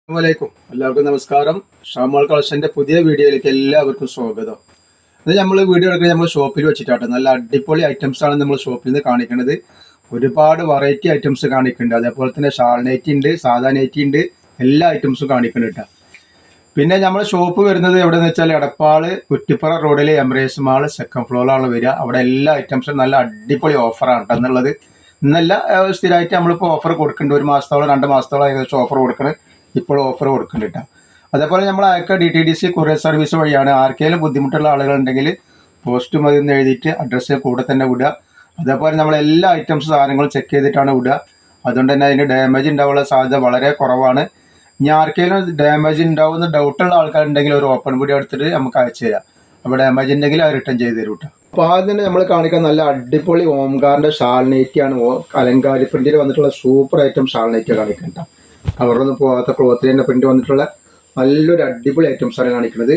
അസ്സലാമലൈക്കും. എല്ലാവർക്കും നമസ്കാരം. ഷാമോൾ കളക്ഷന്റെ പുതിയ വീഡിയോയിലേക്ക് എല്ലാവർക്കും സ്വാഗതം. ഇത് നമ്മൾ വീഡിയോ എടുക്കുന്നത് നമ്മൾ ഷോപ്പിൽ വെച്ചിട്ടാണ്. നല്ല അടിപൊളി ഐറ്റംസ് ആണ് നമ്മൾ ഷോപ്പിൽ നിന്ന് കാണിക്കുന്നത്. ഒരുപാട് വെറൈറ്റി ഐറ്റംസ് കാണിക്കുന്നുണ്ട്. അതേപോലെ തന്നെ ഷാൾ നൈറ്റി ഉണ്ട്, സാധാ നൈറ്റി ഉണ്ട്, എല്ലാ ഐറ്റംസും കാണിക്കുന്നുണ്ട്. പിന്നെ നമ്മൾ ഷോപ്പ് വരുന്നത് എവിടെയെന്ന് വെച്ചാൽ എടപ്പാള് കുറ്റിപ്പുറ റോഡിൽ എംബ്രേസ് മാൾ സെക്കൻഡ് ഫ്ലോറിലാണ് വരിക. അവിടെ എല്ലാ ഐറ്റംസും നല്ല അടിപൊളി ഓഫറാണ് എന്നുള്ളത്. ഇന്നല്ല സ്ഥിരമായിട്ട് നമ്മളിപ്പോൾ ഓഫർ കൊടുക്കുന്നുണ്ട്. 1 മാസത്തോളം 2 മാസത്തോളം ഏകദേശം ഓഫർ കൊടുക്കുന്നത്. ഇപ്പോൾ ഓഫർ കൊടുക്കുന്നുണ്ട്. അതേപോലെ നമ്മൾ അയക്കുക DTDC കൊറിയർ സർവീസ് വഴിയാണ്. ആർക്കെങ്കിലും ബുദ്ധിമുട്ടുള്ള ആളുകളുണ്ടെങ്കിൽ പോസ്റ്റ് മതി എന്ന് എഴുതിയിട്ട് അഡ്രസ്സ് കൂടെ തന്നെ വിടുക. അതേപോലെ നമ്മൾ എല്ലാ ഐറ്റംസ് സാധനങ്ങളും ചെക്ക് ചെയ്തിട്ടാണ് വിടുക. അതുകൊണ്ട് തന്നെ അതിന് ഡാമേജ് ഉണ്ടാവാനുള്ള സാധ്യത വളരെ കുറവാണ്. ഇനി ആർക്കെങ്കിലും ഡാമേജ് ഉണ്ടാവുന്ന ഡൗട്ടുള്ള ആൾക്കാരുണ്ടെങ്കിൽ ഒരു ഓപ്പൺ വീഡിയോ എടുത്തിട്ട് നമുക്ക് അയച്ചു തരാം. അപ്പോൾ ഡാമേജ് ഉണ്ടെങ്കിൽ അത് റിട്ടേൺ ചെയ്ത് തരും കേട്ടോ. അപ്പോൾ ആദ്യം തന്നെ നമ്മൾ കാണിക്കാൻ നല്ല അടിപൊളി ഓംകാറിൻ്റെ ഷാൾ നൈറ്റിയാണ്. അലങ്കാരി പ്രിന്റിൽ വന്നിട്ടുള്ള സൂപ്പർ ഐറ്റം ഷാൾ നൈറ്റ് കാണിക്കണ്ട. കളറൊന്നും പോകാത്ത ക്ലോത്തിൽ തന്നെ പ്രിന്റ് വന്നിട്ടുള്ള നല്ലൊരു അടിപൊളി ഐറ്റംസാണ് കാണിക്കുന്നത്.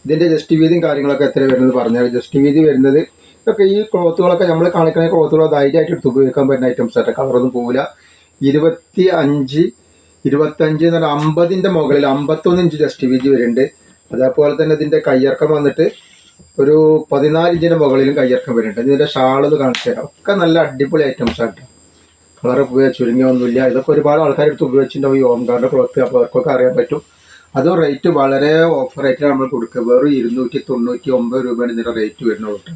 ഇതിൻ്റെ ജസ്റ്റ് വീതിയും കാര്യങ്ങളൊക്കെ എത്ര വരുന്നത് പറഞ്ഞാൽ ജസ്റ്റ് വീതി വരുന്നത് ഇതൊക്കെ ഈ ക്ലോത്തുകളൊക്കെ നമ്മൾ കാണിക്കുന്ന ക്ലോത്തുകൾ ധൈര്യമായിട്ട് എടുത്ത് ഉപയോഗിക്കാൻ പറ്റുന്ന ഐറ്റംസ് ആയിട്ട്. കളറൊന്നും പോകില്ല. 25 എന്ന് പറഞ്ഞാൽ 50ൻ്റെ മുകളിൽ 51 ഇഞ്ച് ജസ്റ്റ് വീതി വരുന്നുണ്ട്. അതേപോലെ തന്നെ ഇതിൻ്റെ കയ്യിറക്കം വന്നിട്ട് ഒരു 14 ഇഞ്ചിൻ്റെ മുകളിലും കയ്യിറക്കം വരുന്നുണ്ട്. ഇതിൻ്റെ ഷാളൊന്ന് കാണിച്ചു തരാം. ഒക്കെ നല്ല അടിപൊളി ഐറ്റംസ് ആയിട്ട്. കളർ ചുരുങ്ങിയൊന്നുമില്ല. ഇതൊക്കെ ഒരുപാട് ആൾക്കാരെടുത്ത് ഉപയോഗിച്ചിട്ടുണ്ടാവും ഈ ഓംകാറിൻ്റെ ക്ലോത്ത്. അപ്പോൾ അവർക്കൊക്കെ അറിയാൻ പറ്റും. അതും റേറ്റ് വളരെ ഓഫർ റേറ്റിലാണ് നമ്മൾ കൊടുക്കുക. വെറും 299 രൂപയാണ് ഇതിൻ്റെ റേറ്റ് വരുന്നത്.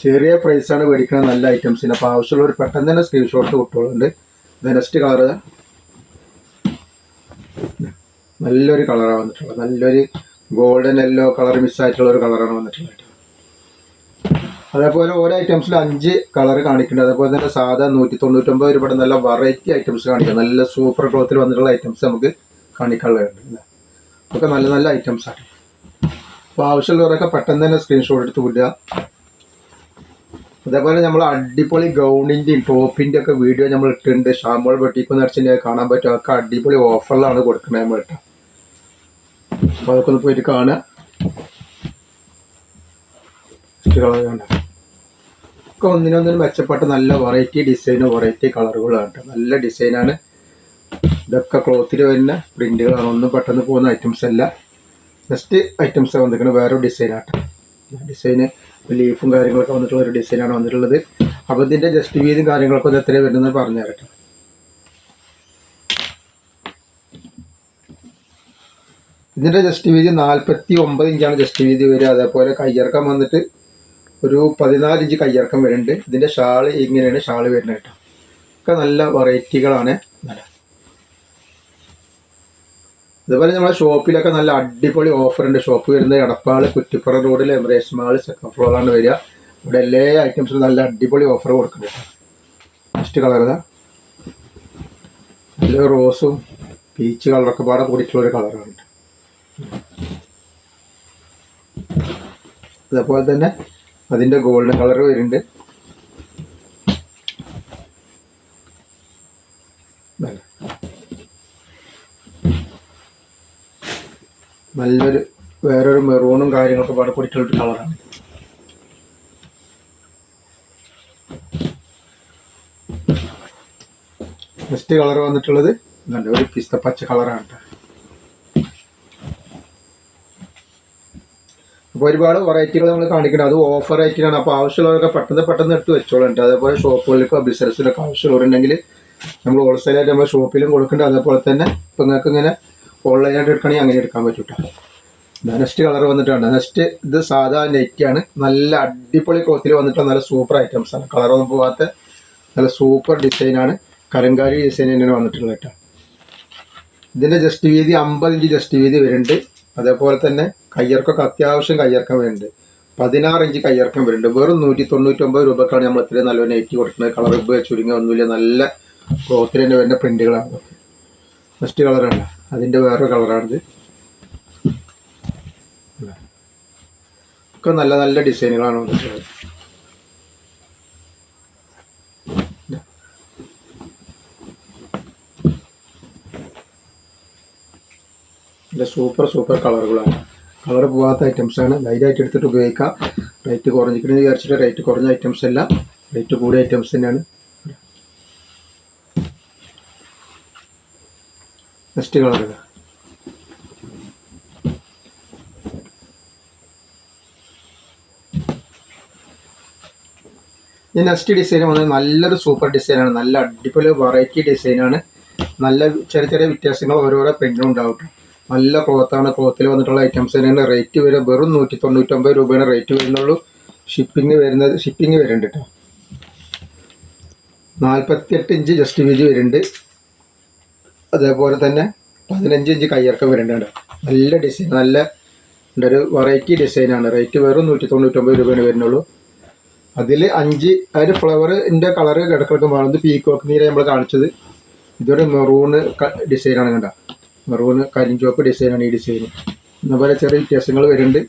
ചെറിയ പ്രൈസാണ് മേടിക്കുന്നത് നല്ല ഐറ്റംസിന്. അപ്പോൾ ആവശ്യമുള്ളവർ പെട്ടെന്ന് തന്നെ സ്ക്രീൻഷോട്ട് കിട്ടുന്നുണ്ട്. നെക്സ്റ്റ് കളറ് നല്ലൊരു കളറാണ് വന്നിട്ടുള്ളത്. നല്ലൊരു ഗോൾഡൻ യെല്ലോ കളർ മിസ്സായിട്ടുള്ള ഒരു കളറാണ് വന്നിട്ടുള്ളത്. അതേപോലെ ഓരോ ഐറ്റംസിൽ 5 കളർ കാണിക്കുന്നുണ്ട്. അതേപോലെ തന്നെ സാധാ 199 രൂപയുടെ നല്ല വെറൈറ്റി ഐറ്റംസ് കാണിക്കാം. നല്ല സൂപ്പർ ക്ലോത്തിൽ വന്നിട്ടുള്ള ഐറ്റംസ് നമുക്ക് കാണിക്കാനുള്ളതുണ്ട്. ഒക്കെ നല്ല നല്ല ഐറ്റംസാണ്. അപ്പോൾ ആവശ്യമുള്ളവരൊക്കെ പെട്ടെന്ന് തന്നെ സ്ക്രീൻഷോട്ട് എടുത്ത് വിടുക. അതേപോലെ നമ്മൾ അടിപൊളി ഗൗണിൻ്റെയും ടോപ്പിൻ്റെ ഒക്കെ വീഡിയോ നമ്മൾ ഇട്ടിട്ടുണ്ട്. ഷാമോൾ ബൊട്ടീക്ക് അടിച്ചിട്ട് കാണാൻ പറ്റും. അതൊക്കെ അടിപൊളി ഓഫറിലാണ് കൊടുക്കുന്നത് നമ്മൾ കേട്ടോ. അപ്പോൾ അതൊക്കെ ഒന്ന് പോയിട്ട് കാണുക. ഒക്കെ ഒന്നിനൊന്നിനും മെച്ചപ്പെട്ട നല്ല വെറൈറ്റി ഡിസൈനും വെറൈറ്റി കളറുകളാണ്. നല്ല ഡിസൈനാണ്. ഇതൊക്കെ ക്ലോത്തിൽ വരുന്ന പ്രിന്റുകളാണ്. ഒന്നും പെട്ടെന്ന് പോകുന്ന ഐറ്റംസ് അല്ല. നെക്സ്റ്റ് ഐറ്റംസ് വന്നിരിക്കുന്നത് വേറൊരു ഡിസൈനാണ്. ഡിസൈന് ലീഫും കാര്യങ്ങളൊക്കെ വന്നിട്ടുള്ള ഒരു ഡിസൈനാണ് വന്നിട്ടുള്ളത്. അപ്പോൾ ഇതിൻ്റെ ജസ്റ്റ് വീതും കാര്യങ്ങളൊക്കെ ഇത് എത്രയാണ് വരുന്നത് പറഞ്ഞു തരട്ടെ. ഇതിൻ്റെ ജസ്റ്റ് വീതി 49 ഇഞ്ചാണ് ജസ്റ്റ് വീതി വരിക. അതേപോലെ കയ്യിറക്കം വന്നിട്ട് ഒരു 14 ഇഞ്ച് കയ്യിറക്കം വരുന്നുണ്ട്. ഇതിൻ്റെ ഷാള് ഇങ്ങനെയാണ് ഷാള് വരുന്നത് കേട്ടോ. ഒക്കെ നല്ല വെറൈറ്റികളാണ്. അതുപോലെ നമ്മുടെ ഷോപ്പിലൊക്കെ നല്ല അടിപൊളി ഓഫറുണ്ട്. ഷോപ്പ് വരുന്നത് എടപ്പാള് കുറ്റിപ്പുറ റോഡിൽ എംബ്രേസ് മാൾ സെക്കൻഡ് ഫ്ലോറിലാണ് വരിക. ഇവിടെ എല്ലാ ഐറ്റംസിനും നല്ല അടിപൊളി ഓഫർ കൊടുക്കുന്നുണ്ട്. ഫസ്റ്റ് കളർ ഇതാ നല്ല റോസും പീച്ച് കളറൊക്കെ പാടെ കൂടിയിട്ടുള്ളൊരു കളറാണ്. അതേപോലെ തന്നെ അതിൻ്റെ ഗോൾഡൻ കളർ വരുന്നുണ്ട്. നല്ലൊരു വേറൊരു മെറൂണും കാര്യങ്ങളൊക്കെ പാടെ കൂടിയിട്ടുള്ളൊരു കളറാണ്. നെക്സ്റ്റ് കളർ വന്നിട്ടുള്ളത് നല്ല ഒരു പിസ്ത പച്ച കളറാണ്. അപ്പോൾ ഒരുപാട് വെറൈറ്റികൾ നമ്മൾ കാണിക്കുന്നത്. അത് ഓഫർ റേറ്റിനാണ്. അപ്പോൾ ആവശ്യമുള്ളവരൊക്കെ പെട്ടെന്ന് എടുത്ത് വെച്ചോളുണ്ട്. അതേപോലെ ഷോപ്പുകളിലേക്കോ ബിസിനസ്സിലൊക്കെ ആവശ്യമുള്ളവരുണ്ടെങ്കിൽ നമ്മൾ ഹോൾസെയിലായിട്ട് നമ്മൾ ഷോപ്പിലും കൊടുക്കുന്നുണ്ട്. അതേപോലെ തന്നെ ഇപ്പോൾ നിങ്ങൾക്ക് ഇങ്ങനെ ഓൺലൈനായിട്ട് എടുക്കണമെങ്കിൽ അങ്ങനെ എടുക്കാൻ പറ്റൂട്ടോ. നെക്സ്റ്റ് കളർ വന്നിട്ടുണ്ട്. നെക്സ്റ്റ് ഇത് സാധാ നെറ്റാണ്. നല്ല അടിപൊളി ക്ലോത്തിൽ വന്നിട്ടുള്ള നല്ല സൂപ്പർ ഐറ്റംസാണ്. കളറൊന്നും പോകാത്ത നല്ല സൂപ്പർ ഡിസൈനാണ്. കലങ്കാരി ഡിസൈൻ തന്നെയാണ് വന്നിട്ടുള്ളത് കേട്ടോ. ഇതിൻ്റെ ജസ്റ്റ് വീതി 50 ഇഞ്ച് ജസ്റ്റ് വീതി വരുന്നുണ്ട്. അതേപോലെ തന്നെ കയ്യിറക്കൊക്കെ അത്യാവശ്യം കയ്യിറക്കം വരുന്നുണ്ട്. 16 ഇഞ്ച് കയ്യിറക്കം വരുന്നുണ്ട്. വെറും 199 രൂപക്കാണ് നമ്മൾ ഇത്രയും നല്ലൊരു നൈറ്റി കൊടുക്കുന്നത്. കളർ ചുരുങ്ങി ഒന്നുമില്ല. നല്ല ക്ലോത്തിൽ തന്നെ വരുന്ന പ്രിന്റുകളാണ്. ഫസ്റ്റ് കളറാണ്. അതിൻ്റെ വേറൊരു കളറാണിത്. ഒക്കെ നല്ല നല്ല ഡിസൈനുകളാണ് വന്നിട്ടുള്ളത്. സൂപ്പർ കളറുകളാണ്. കളർ പോകാത്ത ഐറ്റംസാണ്. ധൈര്യമായിട്ട് എടുത്തിട്ട് ഉപയോഗിക്കാം. റേറ്റ് കുറഞ്ഞിരിക്കണമെന്ന് വിചാരിച്ചിട്ട് റേറ്റ് കുറഞ്ഞ ഐറ്റംസ് അല്ല, റേറ്റ് കൂടിയ ഐറ്റംസ് തന്നെയാണ്. നെക്സ്റ്റ് കളർ ഈ നെക്സ്റ്റ് ഡിസൈൻ വന്നത് നല്ലൊരു സൂപ്പർ ഡിസൈനാണ്, നല്ല അടിപൊളി വെറൈറ്റി ഡിസൈനാണ്. നല്ല ചെറിയ ചെറിയ വ്യത്യാസങ്ങൾ ഓരോരോ പ്രിന്റും ഉണ്ടാവും. നല്ല ക്ലോത്താണ്. ക്ലോത്തിൽ വന്നിട്ടുള്ള ഐറ്റംസ് തന്നെയാണ്. റേറ്റ് വരെ വെറും 199 രൂപയാണ് റേറ്റ് വരുന്നുള്ളൂ. ഷിപ്പിംഗ് വരുന്നുണ്ട് കേട്ടോ. 48 ഇഞ്ച് ജസ്റ്റ് വീതി വരുന്നുണ്ട്. അതേപോലെ തന്നെ 15 ഇഞ്ച് കയ്യിറക്കം വരുന്നുണ്ട്. നല്ല ഡിസൈൻ, നല്ല ഒരു വെറൈറ്റി ഡിസൈനാണ്. റേറ്റ് വെറും 199 രൂപയാണ് വരുന്നുള്ളൂ. അതിൽ 5 അതിൻ്റെ ഫ്ലവറിൻ്റെ കളറ് കിടക്കിടക്ക് മാറുന്നത് പീക്കോക്ക് നീര നമ്മൾ കാണിച്ചത്. ഇതൊരു മെറൂണ് ഡിസൈനാണ്. കണ്ട, മെറൂണ് കരിഞ്ചുവപ്പ് ഡിസൈനാണ് ഈ ഡിസൈൻ. അതുപോലെ ചെറിയ വ്യത്യാസങ്ങൾ വരുന്നുണ്ട്.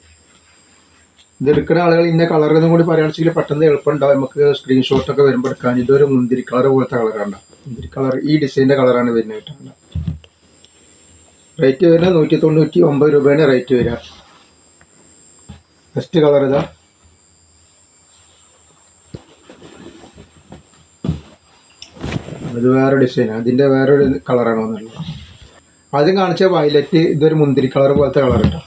ഇതെടുക്കുന്ന ആളുകൾ ഇന്ന കളറെന്നും കൂടി പറയുകയാണെങ്കിൽ പെട്ടെന്ന് എളുപ്പമുണ്ടാവും നമുക്ക് സ്ക്രീൻഷോട്ടൊക്കെ വരുമ്പോൾ എടുക്കാൻ. ഇതൊരു മുന്തിരി കളർ പോലത്തെ കളറാണ്. മുന്തിരി കളർ ഈ ഡിസൈൻ്റെ കളറാണ് വരുന്നത്. റേറ്റ് വരുന്നത് 199 രൂപയാണ് റേറ്റ് വരിക. ഫസ്റ്റ് കളർ ഇതാ. അത് വേറെ ഡിസൈനാണ്, അതിൻ്റെ വേറൊരു കളറാണ് വന്നുള്ളത്. ആദ്യം കാണിച്ച വയലറ്റ്, ഇതൊരു മുന്തിരി കളർ പോലത്തെ കളർ കേട്ടോ.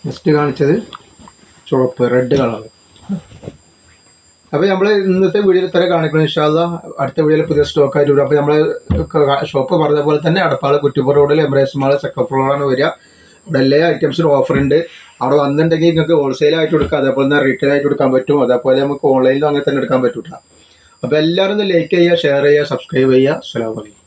നെക്സ്റ്റ് കാണിച്ചത് ചുവപ്പ് റെഡ് കളർ. അപ്പോൾ നമ്മൾ ഇന്നത്തെ വീഡിയോയിൽ ഇത്ര കാണിക്കണം. ഇൻഷാ അല്ലാഹ് അടുത്ത വീഡിയോയിൽ പുതിയ സ്റ്റോക്ക് ആയിട്ട് വരും. അപ്പോൾ നമ്മൾ ഷോപ്പ് പറഞ്ഞ പോലെ തന്നെ അടപ്പാൾ കുറ്റിപ്പുറ റോഡിൽ എംബ്രേസ് മാൾ സെക്കൻഡ് ഫ്ലോറാണ് വരിക. അവിടെ എല്ലാ ഐറ്റംസിനും ഓഫർ ഉണ്ട്. അവിടെ വന്നിട്ടുണ്ടെങ്കിൽ നിങ്ങൾക്ക് ഹോൾസെയിൽ ആയിട്ട് എടുക്കാം, അതേപോലെ തന്നെ റീറ്റെയിൽ ആയിട്ട് എടുക്കാൻ പറ്റും. അതേപോലെ നമുക്ക് ഓൺലൈനിലും അങ്ങനെ തന്നെ എടുക്കാൻ പറ്റൂല. അപ്പോൾ എല്ലാവരും ഒന്ന് ലൈക്ക് ചെയ്യുക, ഷെയർ ചെയ്യുക, സബ്സ്ക്രൈബ് ചെയ്യുക. അസ്സലാമു അലൈക്കും.